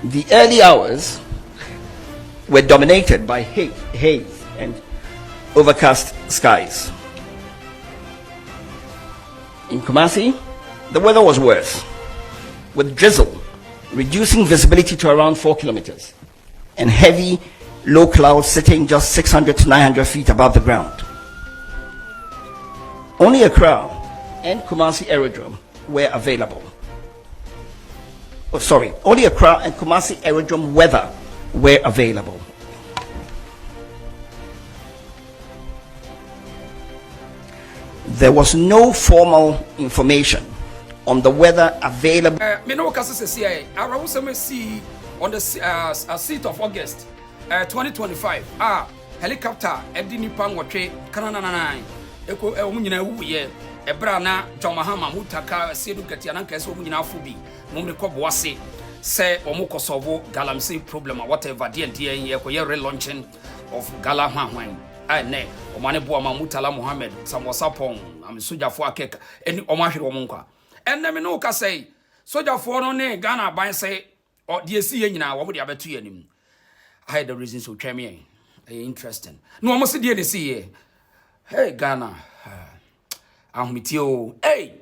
The early hours were dominated by haze and overcast skies. In Kumasi, the weather was worse, with drizzle reducing visibility to around 4 kilometers and heavy low clouds sitting just 600 to 900 feet above the ground. Only Accra and Kumasi Aerodrome were available. Only Accra and Kumasi Aerodrome weather were available. There was no formal information on the weather available. Me know say I see on the 6th of August 2025 helicopter edini pangwotwe kananana eko omunyina wuye ebra na Boamah Mutala sedu katia na kase omunyina afubi mumre ko boase say omukosovo galamsey problem or whatever the relaunching of gala hwan ne Omane Boamah Mutala Mohammed samwasapon am soja fo akeka eni omahwere omunkwa enne me no ka say soja fo no ne Ghana ban say o de esi ye nyina wo de abetu yanim. I had the reasons to try me interesting no almost de de see ye hey Ghana ahmitio hey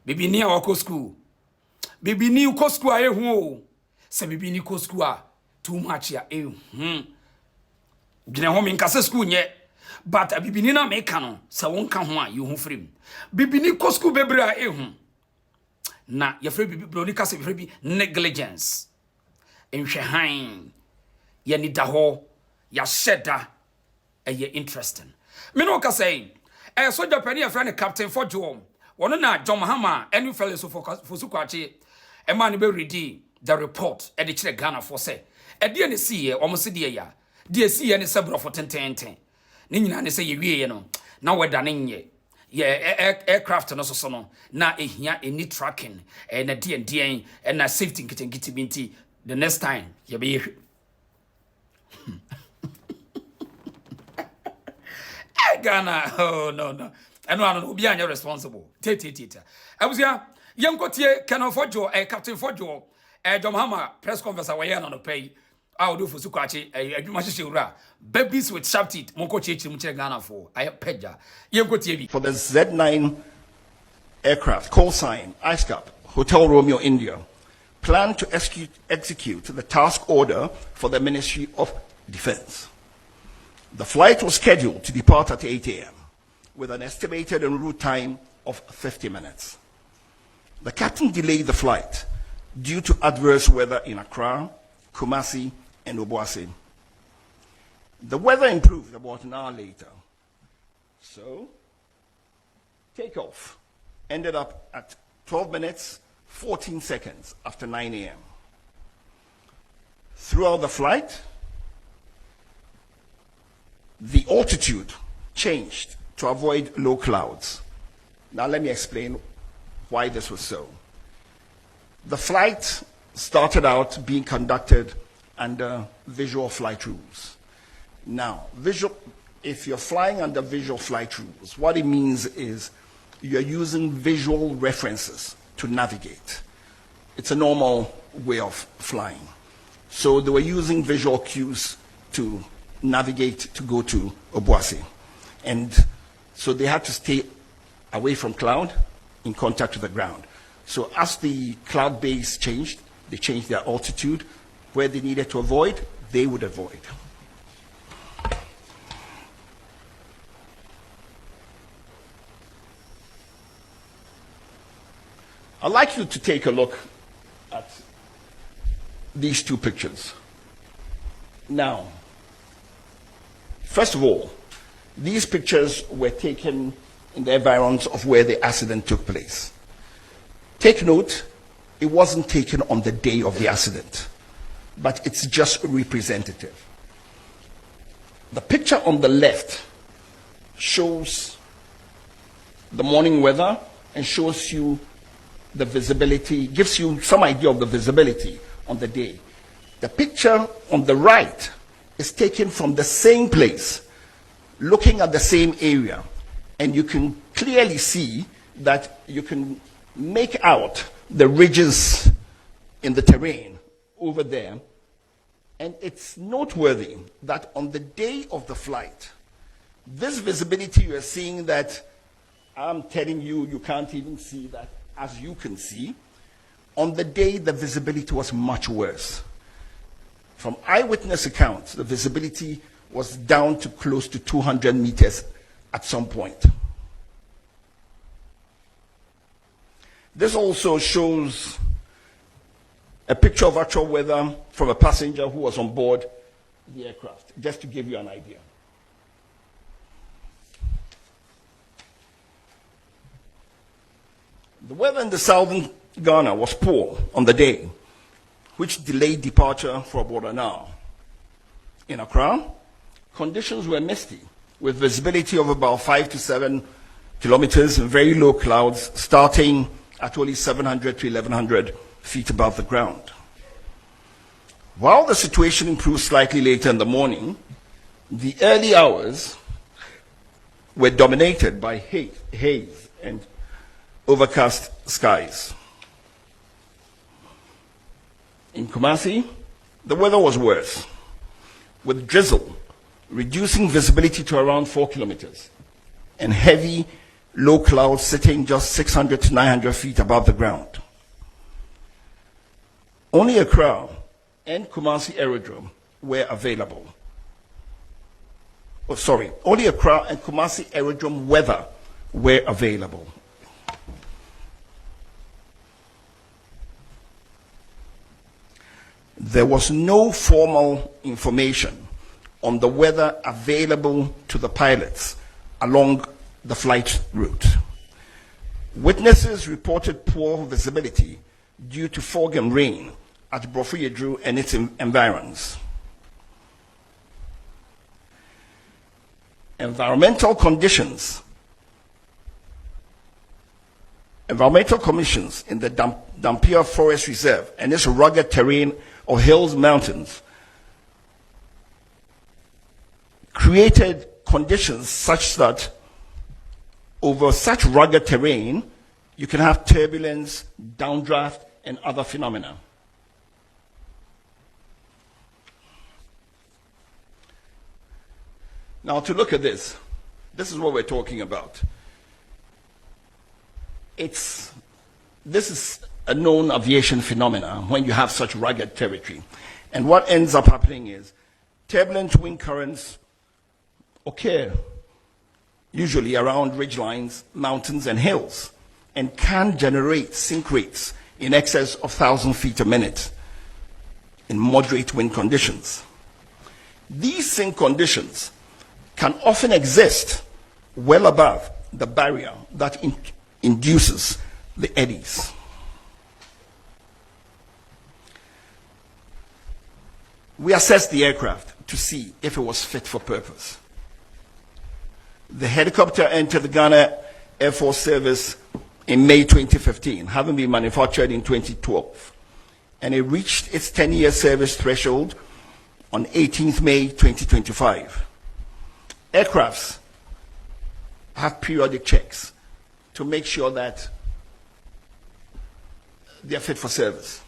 bibi ni awako school bibi ni uko school aye hu se bibi ni ko school a too much ya gine ho min kase school nye but bibi ni na make no se won ka ho a you hu free bibi ni ko school bebre a na ye free bibi bro ni kase free bi negligence enhwe han ye ni da ho ya sheda eye interesting me no ka say soja pani a friend captain for Joam one na Boamah any fellows for sukwachi e man be ready the report e de kire Ghana for say e de ne see ye omo se de ya de see ye ne sebro for tenten ne nyina ne say ye wie ye no na weda ne nye ye aircraft no so no na ehia any tracking e na de and na safety nkiti binti the next time ye be Ghana, oh no. I know be anya responsible. Tete. Abusia, yenkotie Colonel Fojo, Captain Fojo, Boamah press conference away on the pay. I will do for Sukwachi, a babies with sharp teeth, Monko Chichi Muche Ghana for. I have Pedja. Yenkotie. For the Z9 aircraft, call sign, ISCAP, Hotel Romeo, India, planned to execute the task order for the Ministry of Defense. The flight was scheduled to depart at 8 a.m. with an estimated en route time of 50 minutes. The captain delayed the flight due to adverse weather in Accra, Kumasi, and Obuasi. The weather improved about an hour later. So, takeoff ended up at 12 minutes, 14 seconds after 9 a.m. Throughout the flight, the altitude changed to avoid low clouds. Now let me explain why this was so. The flight started out being conducted under visual flight rules. Now, if you're flying under visual flight rules, what it means is you're using visual references to navigate. It's a normal way of flying. So they were using visual cues to navigate to go to Obuasi. And so they had to stay away from cloud in contact with the ground. So as the cloud base changed, they changed their altitude. Where they needed to avoid, they would avoid. I'd like you to take a look at these two pictures. Now, first of all, these pictures were taken in the environs of where the accident took place. Take note, it wasn't taken on the day of the accident, but it's just representative. The picture on the left shows the morning weather and shows you the visibility, gives you some idea of the visibility on the day. The picture on the right is taken from the same place, looking at the same area, and you can clearly see that you can make out the ridges in the terrain over there. And it's noteworthy that on the day of the flight, this visibility you are seeing that I'm telling you, you can't even see that as you can see. On the day, the visibility was much worse. From eyewitness accounts, the visibility was down to close to 200 meters at some point. This also shows a picture of actual weather from a passenger who was on board the aircraft, just to give you an idea. The weather in the southern Ghana was poor on the day, which delayed departure for about an hour. In Accra, conditions were misty, with visibility of about 5 to 7 kilometers and very low clouds starting at only 700 to 1100 feet above the ground. While the situation improved slightly later in the morning, the early hours were dominated by haze and overcast skies. In Kumasi, the weather was worse, with drizzle reducing visibility to around 4 kilometers and heavy low clouds sitting just 600 to 900 feet above the ground. Only Accra and Kumasi Aerodrome were available. Only Accra and Kumasi Aerodrome weather were available. There was no formal information on the weather available to the pilots along the flight route. Witnesses reported poor visibility due to fog and rain at Brofuyedru and its environs. Environmental commissions in the Dampier Forest Reserve and its rugged terrain or hills mountains created conditions such that over such rugged terrain, you can have turbulence, downdraft, and other phenomena. Now, to look at this is what we're talking about. This is a known aviation phenomena when you have such rugged territory. And what ends up happening is turbulent wind currents occur usually around ridgelines, mountains, and hills, and can generate sink rates in excess of 1,000 feet a minute in moderate wind conditions. These sink conditions can often exist well above the barrier that induces the eddies. We assessed the aircraft to see if it was fit for purpose. The helicopter entered the Ghana Air Force Service in May 2015, having been manufactured in 2012. And it reached its 10-year service threshold on 18th May 2025. Aircrafts have periodic checks to make sure that they are fit for service.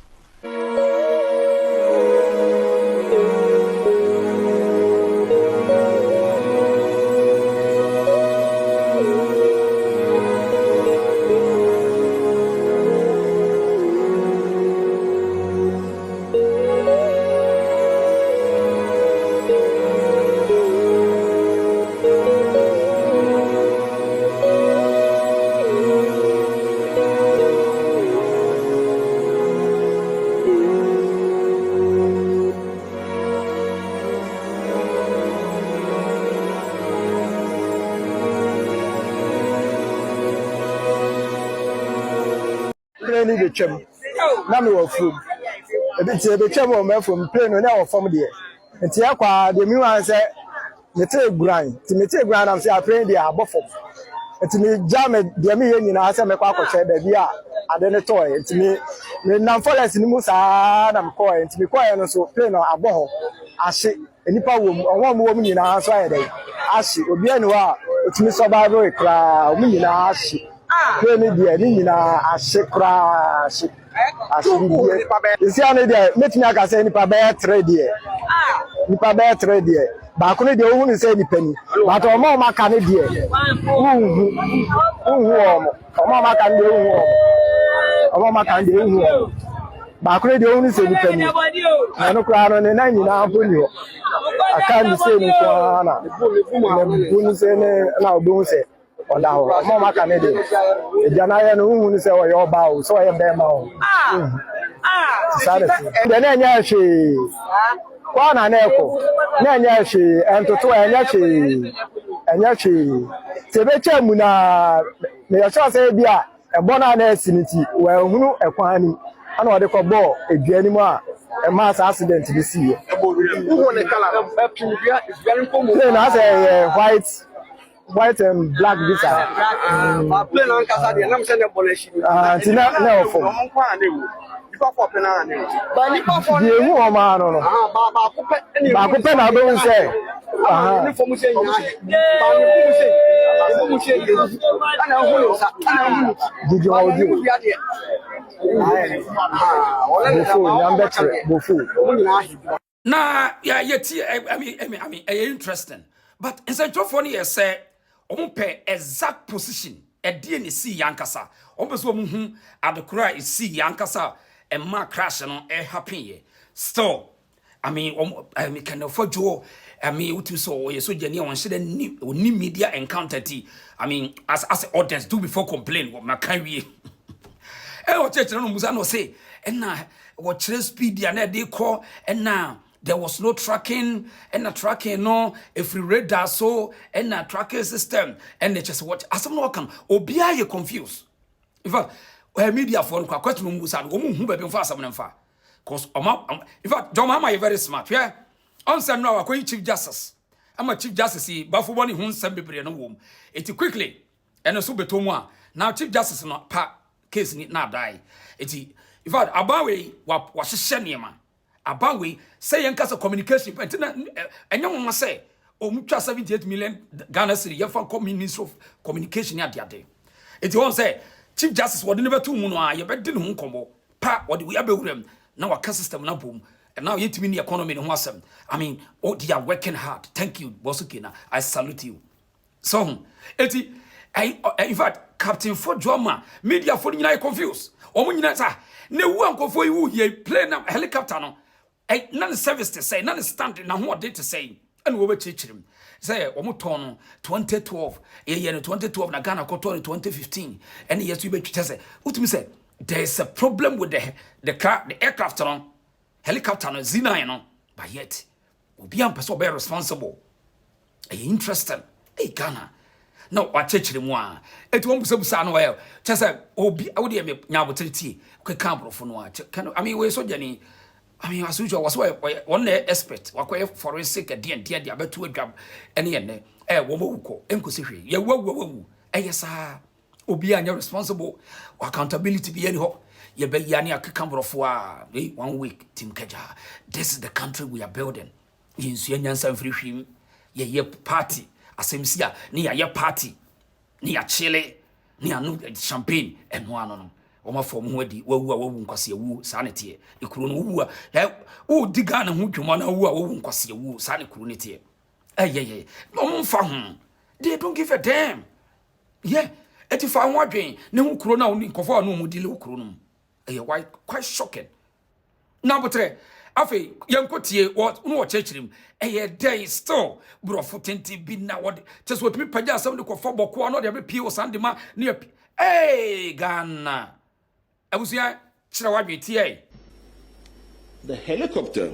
The chum, Namu of food. The chum from plane on our family. And Tiaqua, the new answer, the tail grind. To me, take grind, I'm saying, I pray they are buffalo. And to me, jam the million in our summer quack said that we are at the toy. And to me, the non-forest in Musa, I'm coy, and to be quiet and so plain or a boho. I say, any power one woman in our side. I see, will be anywhere. It's Miss Survivor, a woman in our ship. Play me, dear, in our ship crash. asubie esi ane de metumi aka say nipa be trade there nipa be trade there ba ko ne de ohun say nipa ni but omo maka ne de omo maka ne de omo maka ne de omo ba ko ne de ohun say nipa ni na no kra no ne na nyina aponi ho aka ni say ni kwa na bunu say ne na obo say oda ho omo maka ne de ejana ye no ohun say o ye oba o so ye be ma o sare de na nya hwe kwa na eko na nya hwe entoto enya hwe tebecha mu na me ya sha say bia ebo na na asiniti wa hunu ekwan ni ana ode ko bo eduani mu a e mass accident bi si ye who ne color is very common na say white and black visa plane on kasa de na say ne boleshi tina na ofo ba ni pa fo ni hu o ma no ba ko pe na do say ni fo mu say nya ba ni mu say ana hu no sa ana hu did you audio na ya yeti I mean interesting but essential for you say omo exact position e die ne si yankasa omo so omo hu adekura e si yankasa e ma crash no e happen ye still I mean can afford jo I mean utu so ye so jani on shede ni media encounter ti I mean as audience do before complain what ma kan wie e o church no musa no say na what speed ya na dey call na there was no tracking and a tracking no if we radar so and a tracking system and they just watch as no can obia you confused in fact media for no question musa no hu be for asam nfa cause in fact John Mama is very smart yeah on say no akwa chief justice ama chief justice bafo boni hu nsam bebre no wom it quickly and so betomu a now chief justice no pa case ni na die it in fact abawe wa hye niema abawe say yankasa communication but na enyo say omutwa 78 million Ghana cedi yefa ministry of communication ya de it won say chief justice wodi never to mu no a ye be de no nkomo pa wodi we abewuram na waka system na bom and now yet the economy no asem I mean they are working hard thank you Bosukina I salute you so in fact Captain Fodjoma media for nyina confused omo nyina sa na wu ankofo yi ye plane na helicopter no none service to say none stand na ho de to say and we be chichirim say omo ton no 2012 ye no 2012 na Ghana ko ton 2015 and yes we be twite say utumi say there is a problem with the aircraft no helicopter no Z9 no but yet obi am person be responsible interesting Ghana no wa chichirim wa et won busabusa no well che say obi awde me nyabotiriti ko kan brofo no I mean we so jani I mean, as usual, was one expert, what forensic at the end, the other two job, any and woman, Encosy, ye woo, yes, Obi, you're responsible, accountability be any hope. Ye be yani a cucumber of 1 week, Tim Kaja. This is the country we are building. In Sian San Free, ye party, as him see, near your party, near Chile, near no champagne, and one on. Oma form wedi wawu nkwase wu sanete e kuro no wu o diga na hu dwuma na wu nkwase wu sane kuro ne tie no mfa ho they don't give a damn yeah eti fa ho adwen ne hu kuro na nkofo na mu dile kuro no why quite shocking na botre afi yankotie no chechirim day still brofo tenti bi na what just what me pagya asem de kofo boko no de be pie o sandema ne Ghana the helicopter,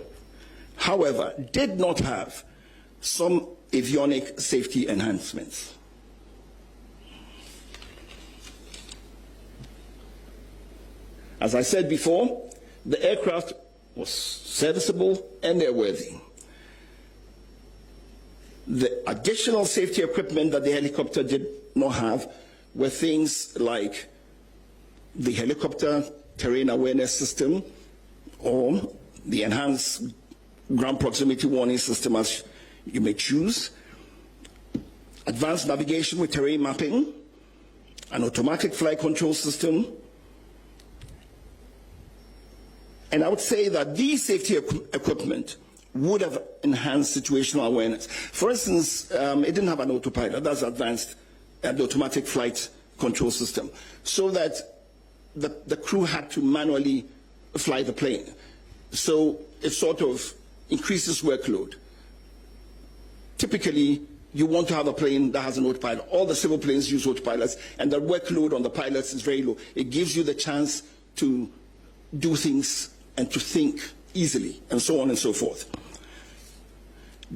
however, did not have some avionic safety enhancements. As I said before, the aircraft was serviceable and airworthy. The additional safety equipment that the helicopter did not have were things like the helicopter terrain awareness system or the enhanced ground proximity warning system, as you may choose, advanced navigation with terrain mapping, an automatic flight control system, And I would say that these safety equipment would have enhanced situational awareness. For instance, it didn't have an autopilot. That's advanced, the automatic flight control system, so that the crew had to manually fly the plane. So it sort of increases workload. Typically, you want to have a plane that has an autopilot. All the civil planes use autopilots, and the workload on the pilots is very low. It gives you the chance to do things and to think easily, and so on and so forth.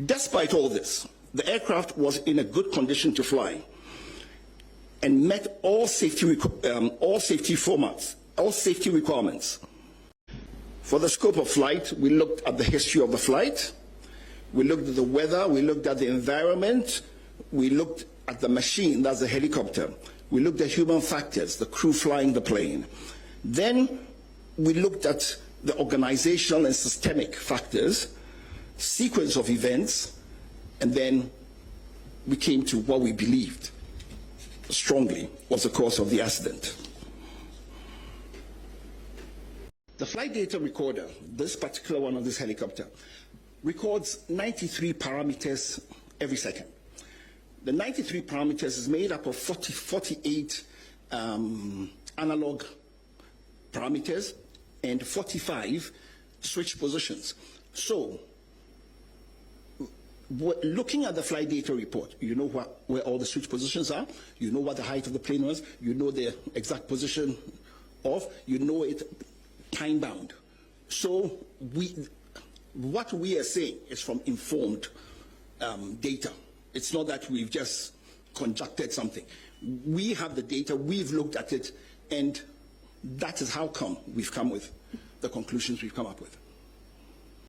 Despite all this, the aircraft was in a good condition to fly and met all safety requirements. For the scope of flight, we looked at the history of the flight, we looked at the weather, we looked at the environment, we looked at the machine, that's the helicopter, we looked at human factors, the crew flying the plane. Then we looked at the organizational and systemic factors, sequence of events, and then we came to what we believed strongly was the cause of the accident. The flight data recorder, this particular one on this helicopter, records 93 parameters every second. The 93 parameters is made up of 48 analog parameters and 45 switch positions. So, looking at the flight data report, you know where all the switch positions are, you know what the height of the plane was, you know the exact position of, you know it time bound. So what we are saying is from informed data. It's not that we've just conjectured something. We have the data, we've looked at it, and that is how come we've come with the conclusions we've come up with.